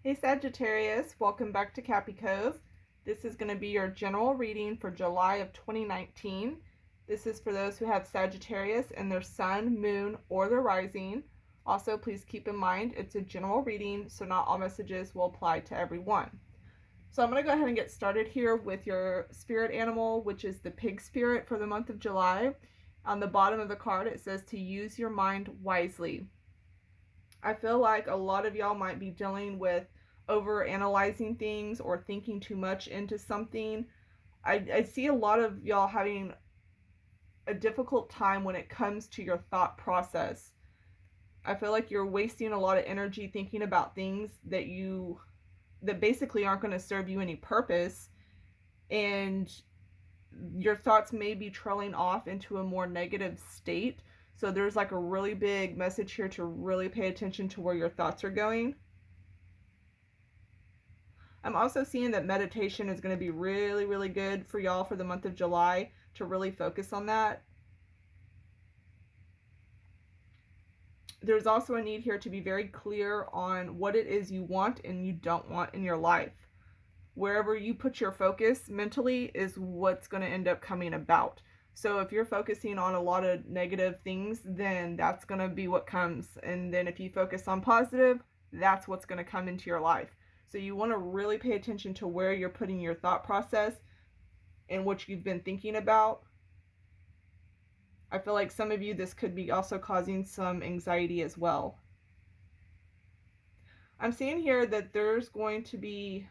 Hey Sagittarius, welcome back to Cappy Cove. This is going to be your general reading for July of 2019. This is for those who have Sagittarius and their sun, moon, or their rising. Also, please keep in mind it's a general reading, so not all messages will apply to everyone. So I'm going to go ahead and get started here with your spirit animal, which is the pig spirit for the month of July. On the bottom of the card, it says to use your mind wisely. I feel like a lot of y'all might be dealing with over analyzing things or thinking too much into something. I see a lot of y'all having a difficult time when it comes to your thought process. I feel like you're wasting a lot of energy thinking about things that basically aren't going to serve you any purpose, and your thoughts may be trailing off into a more negative state. So there's like a really big message here to really pay attention to where your thoughts are going. I'm also seeing that meditation is going to be really, really good for y'all for the month of July to really focus on that. There's also a need here to be very clear on what it is you want and you don't want in your life. Wherever you put your focus mentally is what's going to end up coming about. So if you're focusing on a lot of negative things, then that's going to be what comes. And then if you focus on positive, that's what's going to come into your life. So you want to really pay attention to where you're putting your thought process and what you've been thinking about. I feel like some of you, this could be also causing some anxiety as well. I'm seeing here that there's going to be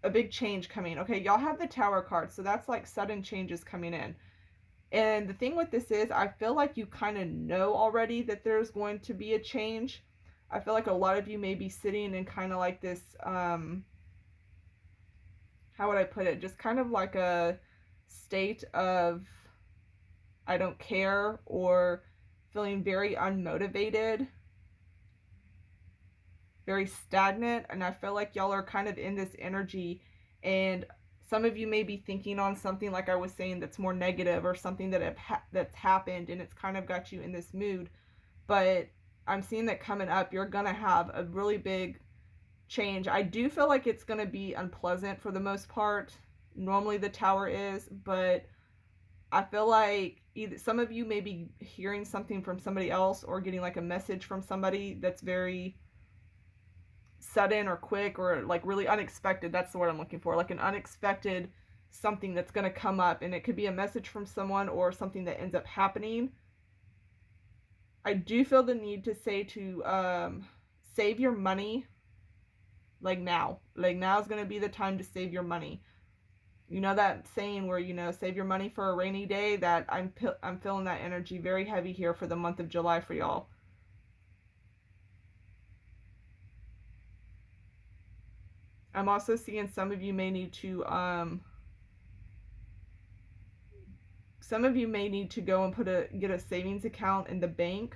a big change coming. Okay, y'all have the Tower card, so that's like sudden changes coming in. And the thing with this is, I feel like you kind of know already that there's going to be a change. I feel like a lot of you may be sitting in kind of like this, how would I put it? Just kind of like a state of I don't care, or feeling very unmotivated, very stagnant. And I feel like y'all are kind of in this energy, and some of you may be thinking on something, like I was saying, that's more negative, or something that's happened and it's kind of got you in this mood. But I'm seeing that coming up, you're gonna have a really big change. I do feel like it's gonna be unpleasant for the most part. Normally the Tower is, but I feel like either some of you may be hearing something from somebody else or getting like a message from somebody that's very sudden or quick or like really unexpected. That's the word I'm looking for. Like an unexpected something that's going to come up, and it could be a message from someone or something that ends up happening. I do feel the need to say to save your money, like now. Like now is going to be the time to save your money. You know that saying where, save your money for a rainy day? That I'm feeling that energy very heavy here for the month of July for y'all. I'm also seeing some of you may need to go and get a savings account in the bank,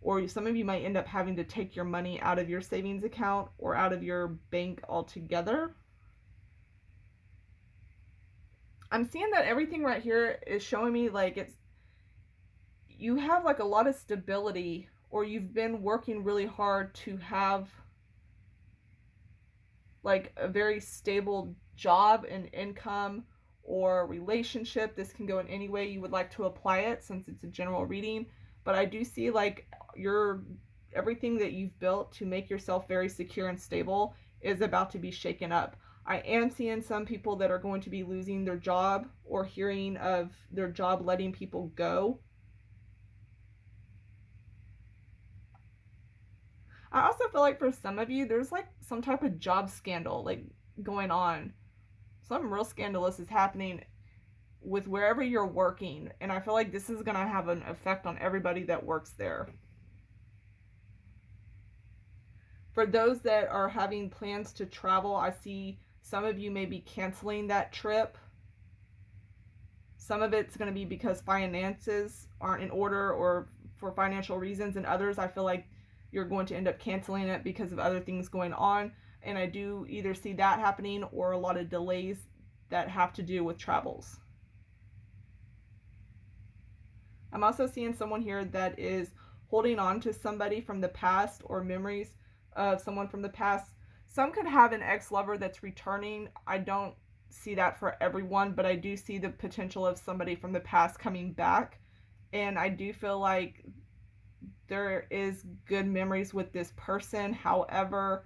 or some of you might end up having to take your money out of your savings account or out of your bank altogether. I'm seeing that everything right here is showing me like you have like a lot of stability, or you've been working really hard to have like a very stable job and income or relationship. This can go in any way you would like to apply it, since it's a general reading. But I do see like everything that you've built to make yourself very secure and stable is about to be shaken up. I am seeing some people that are going to be losing their job, or hearing of their job letting people go. I also feel like for some of you, there's like some type of job scandal like going on. Something real scandalous is happening with wherever you're working, and I feel like this is going to have an effect on everybody that works there. For those that are having plans to travel, I see some of you may be canceling that trip. Some of it's going to be because finances aren't in order or for financial reasons, and others I feel like you're going to end up canceling it because of other things going on. And I do either see that happening or a lot of delays that have to do with travels. I'm also seeing someone here that is holding on to somebody from the past or memories of someone from the past. Some could have an ex-lover that's returning. I don't see that for everyone, but I do see the potential of somebody from the past coming back. And I do feel like there is good memories with this person. However,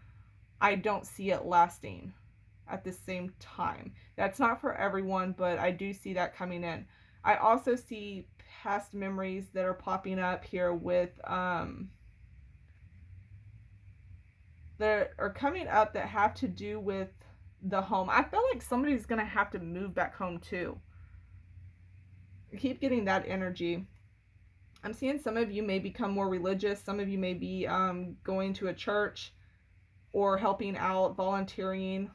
I don't see it lasting at the same time. That's not for everyone, but I do see that coming in. I also see past memories that are popping up here with that are coming up that have to do with the home. I feel like somebody's gonna have to move back home too. I keep getting that energy. I'm seeing some of you may become more religious. Some of you may be going to a church or helping out, volunteering,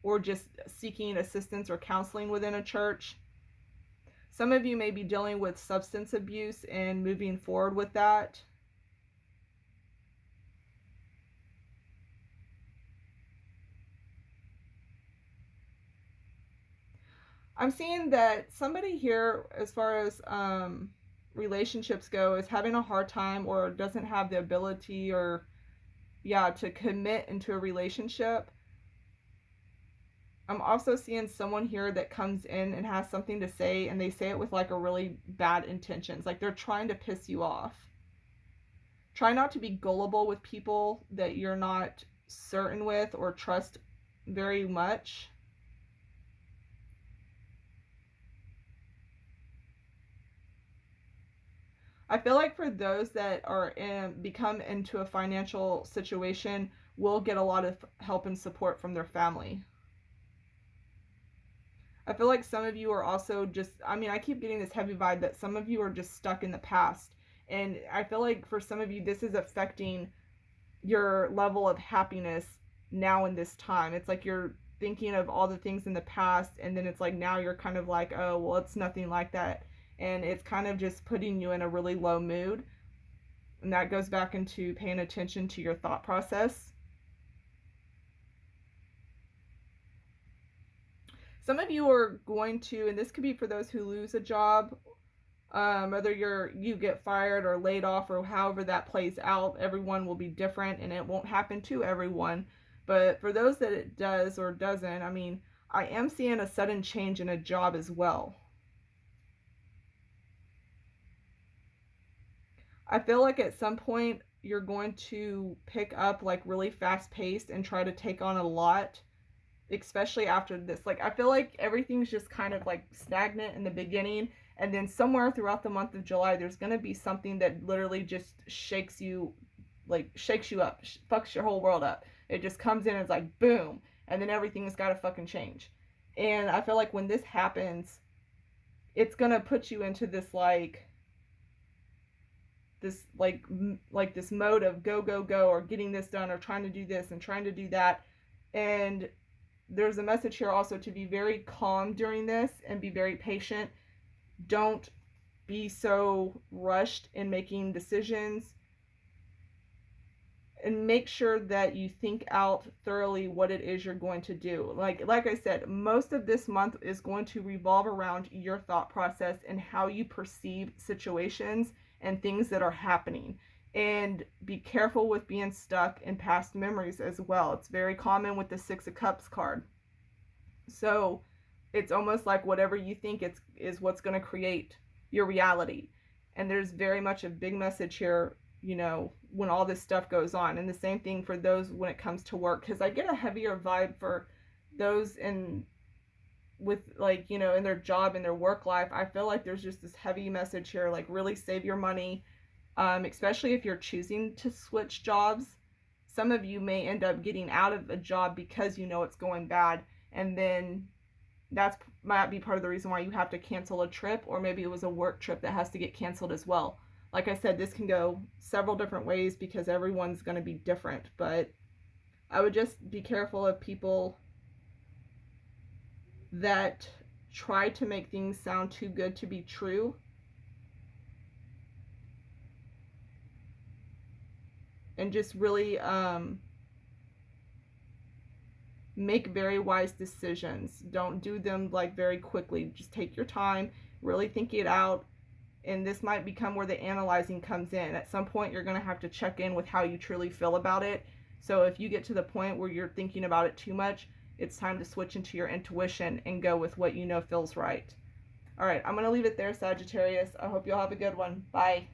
or just seeking assistance or counseling within a church. Some of you may be dealing with substance abuse and moving forward with that. I'm seeing that somebody here, as far as relationships go, is having a hard time or doesn't have the ability or, yeah, to commit into a relationship. I'm also seeing someone here that comes in and has something to say, and they say it with like a really bad intentions. Like they're trying to piss you off. Try not to be gullible with people that you're not certain with or trust very much. I feel like for those that are become into a financial situation, will get a lot of help and support from their family. I feel like some of you are also just, I mean, I keep getting this heavy vibe that some of you are just stuck in the past. And I feel like for some of you, this is affecting your level of happiness now in this time. It's like you're thinking of all the things in the past, and then it's like now you're kind of like, oh, well, it's nothing like that. And it's kind of just putting you in a really low mood. And that goes back into paying attention to your thought process. Some of you are going to, and this could be for those who lose a job, whether you get fired or laid off or however that plays out, everyone will be different and it won't happen to everyone. But for those that it does or doesn't, I mean, I am seeing a sudden change in a job as well. I feel like at some point you're going to pick up like really fast paced and try to take on a lot, especially after this. Like I feel like everything's just kind of like stagnant in the beginning, and then somewhere throughout the month of July there's going to be something that literally just shakes you up, fucks your whole world up. It just comes in and it's like boom, and then everything's got to fucking change. And I feel like when this happens, it's going to put you into this this mode of go go go, or getting this done, or trying to do this and trying to do that. And there's a message here also to be very calm during this and be very patient. Don't be so rushed in making decisions, and make sure that you think out thoroughly what it is you're going to do. Like I said, most of this month is going to revolve around your thought process and how you perceive situations and things that are happening. And be careful with being stuck in past memories as well. It's very common with the Six of Cups card. So it's almost like whatever you think is what's going to create your reality. And there's very much a big message here, when all this stuff goes on. And the same thing for those when it comes to work, because I get a heavier vibe for those in their job, in their work life. I feel like there's just this heavy message here, like really save your money, especially if you're choosing to switch jobs. Some of you may end up getting out of a job because it's going bad, and then that might be part of the reason why you have to cancel a trip, or maybe it was a work trip that has to get canceled as well. Like I said, this can go several different ways because everyone's going to be different, but I would just be careful of people that try to make things sound too good to be true. And just really make very wise decisions. Don't do them like very quickly. Just take your time, really think it out. And this might become where the analyzing comes in. At some point, you're going to have to check in with how you truly feel about it. So if you get to the point where you're thinking about it too much, it's time to switch into your intuition and go with what you know feels right. All right, I'm going to leave it there, Sagittarius. I hope you'll have a good one. Bye.